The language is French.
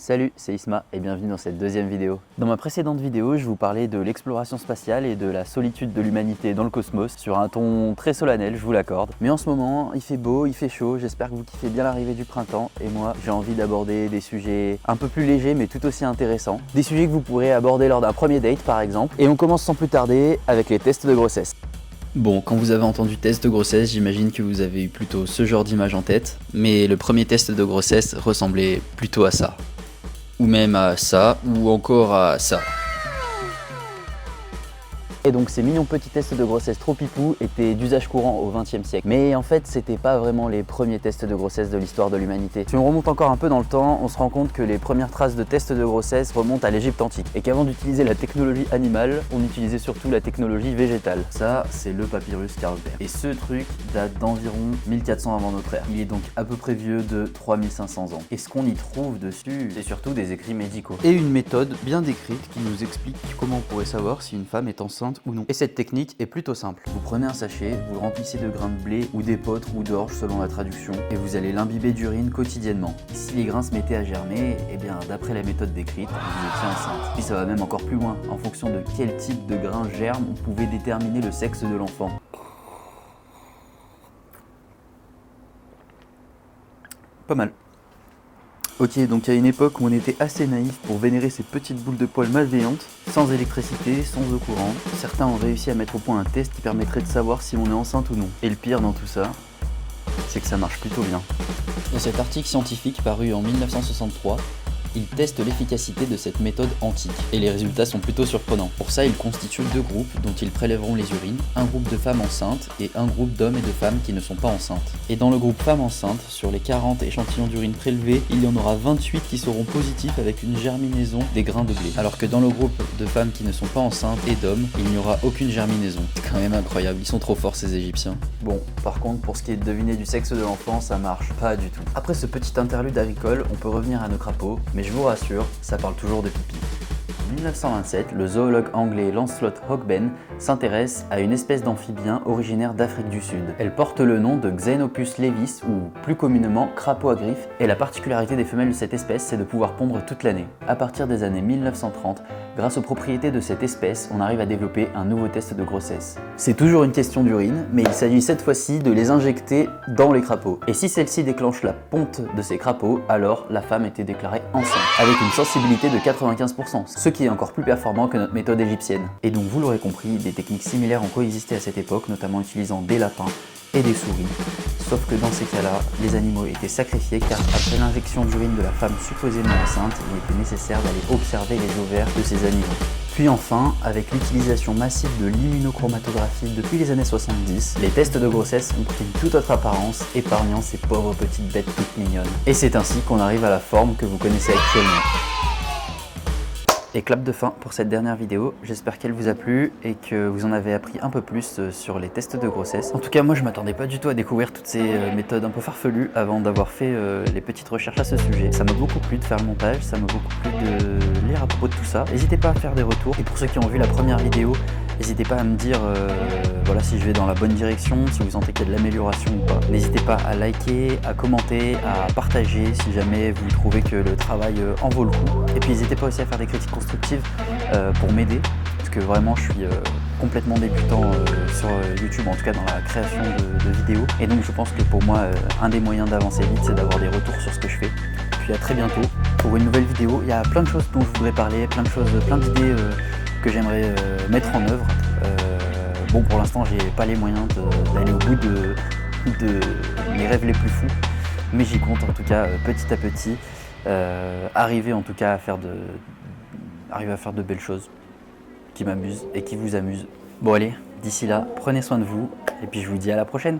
Salut, c'est Isma et bienvenue dans cette deuxième vidéo. Dans ma précédente vidéo, je vous parlais de l'exploration spatiale et de la solitude de l'humanité dans le cosmos sur un ton très solennel, je vous l'accorde. Mais en ce moment, il fait beau, il fait chaud, j'espère que vous kiffez bien l'arrivée du printemps et moi, j'ai envie d'aborder des sujets un peu plus légers mais tout aussi intéressants. Des sujets que vous pourrez aborder lors d'un premier date par exemple. Et on commence sans plus tarder avec les tests de grossesse. Bon, quand vous avez entendu test de grossesse, j'imagine que vous avez eu plutôt ce genre d'image en tête, mais le premier test de grossesse ressemblait plutôt à ça. Ou même à ça, ou encore à ça. Et donc ces mignons petits tests de grossesse trop pipou étaient d'usage courant au XXe siècle. Mais en fait, c'était pas vraiment les premiers tests de grossesse de l'histoire de l'humanité. Si on remonte encore un peu dans le temps, on se rend compte que les premières traces de tests de grossesse remontent à l'Égypte antique. Et qu'avant d'utiliser la technologie animale, on utilisait surtout la technologie végétale. Ça, c'est le papyrus Carlsberg. Et ce truc date d'environ 1400 avant notre ère. Il est donc à peu près vieux de 3500 ans. Et ce qu'on y trouve dessus, c'est surtout des écrits médicaux. Et une méthode bien décrite qui nous explique comment on pourrait savoir si une femme est enceinte ou non. Et cette technique est plutôt simple. Vous prenez un sachet, vous le remplissez de grains de blé ou d'épeautre ou d'orge selon la traduction et vous allez l'imbiber d'urine quotidiennement. Si les grains se mettaient à germer, eh bien d'après la méthode décrite, vous étiez enceinte. Puis ça va même encore plus loin. En fonction de quel type de grains germe, on pouvait déterminer le sexe de l'enfant. Pas mal. Ok, donc il y a une époque où on était assez naïf pour vénérer ces petites boules de poils malveillantes, sans électricité, sans eau courante. Certains ont réussi à mettre au point un test qui permettrait de savoir si on est enceinte ou non. Et le pire dans tout ça, c'est que ça marche plutôt bien. Dans cet article scientifique paru en 1963, ils testent l'efficacité de cette méthode antique, et les résultats sont plutôt surprenants. Pour ça, ils constituent deux groupes dont ils prélèveront les urines, un groupe de femmes enceintes et un groupe d'hommes et de femmes qui ne sont pas enceintes. Et dans le groupe femmes enceintes, sur les 40 échantillons d'urine prélevés, il y en aura 28 qui seront positifs avec une germinaison des grains de blé. Alors que dans le groupe de femmes qui ne sont pas enceintes et d'hommes, il n'y aura aucune germinaison. C'est quand même incroyable, ils sont trop forts ces Égyptiens. Bon, par contre, pour ce qui est de deviner du sexe de l'enfant, ça marche pas du tout. Après ce petit interlude agricole, on peut revenir à nos crapauds, mais je vous rassure, ça parle toujours de pipi. En 1927, le zoologue anglais Lancelot Hogben s'intéresse à une espèce d'amphibien originaire d'Afrique du Sud. Elle porte le nom de Xenopus levis ou plus communément crapaud à griffes et la particularité des femelles de cette espèce c'est de pouvoir pondre toute l'année. À partir des années 1930, grâce aux propriétés de cette espèce, on arrive à développer un nouveau test de grossesse. C'est toujours une question d'urine, mais il s'agit cette fois-ci de les injecter dans les crapauds. Et si celle-ci déclenche la ponte de ces crapauds, alors la femme était déclarée enceinte, avec une sensibilité de 95%, ce qui est encore plus performant que notre méthode égyptienne. Et donc vous l'aurez compris, des techniques similaires ont coexisté à cette époque, notamment utilisant des lapins et des souris. Sauf que dans ces cas-là, les animaux étaient sacrifiés car après l'injection d'urine de la femme supposément enceinte, il était nécessaire d'aller observer les ovaires de ces animaux. Puis enfin, avec l'utilisation massive de l'immunochromatographie depuis les années 70, les tests de grossesse ont pris une toute autre apparence, épargnant ces pauvres petites bêtes toutes mignonnes. Et c'est ainsi qu'on arrive à la forme que vous connaissez actuellement. Et clap de fin pour cette dernière vidéo, j'espère qu'elle vous a plu et que vous en avez appris un peu plus sur les tests de grossesse. En tout cas moi je m'attendais pas du tout à découvrir toutes ces méthodes un peu farfelues avant d'avoir fait les petites recherches à ce sujet. Ça m'a beaucoup plu de faire le montage, ça m'a beaucoup plu de lire à propos de tout ça. N'hésitez pas à faire des retours et pour ceux qui ont vu la première vidéo, n'hésitez pas à me dire voilà, si je vais dans la bonne direction, si vous sentez qu'il y a de l'amélioration ou pas. N'hésitez pas à liker, à commenter, à partager si jamais vous trouvez que le travail en vaut le coup. Et puis n'hésitez pas aussi à faire des critiques constructives pour m'aider, parce que vraiment je suis complètement débutant sur YouTube, en tout cas dans la création de vidéos. Et donc je pense que pour moi, un des moyens d'avancer vite, c'est d'avoir des retours sur ce que je fais. Puis à très bientôt pour une nouvelle vidéo. Il y a plein de choses dont je voudrais parler, plein d'idées que j'aimerais mettre en œuvre. Bon, pour l'instant, j'ai pas les moyens d'aller au bout de mes rêves les plus fous, mais j'y compte en tout cas petit à petit, arriver en tout cas à faire de belles choses qui m'amusent et qui vous amusent. Bon allez, d'ici là, prenez soin de vous et puis je vous dis à la prochaine.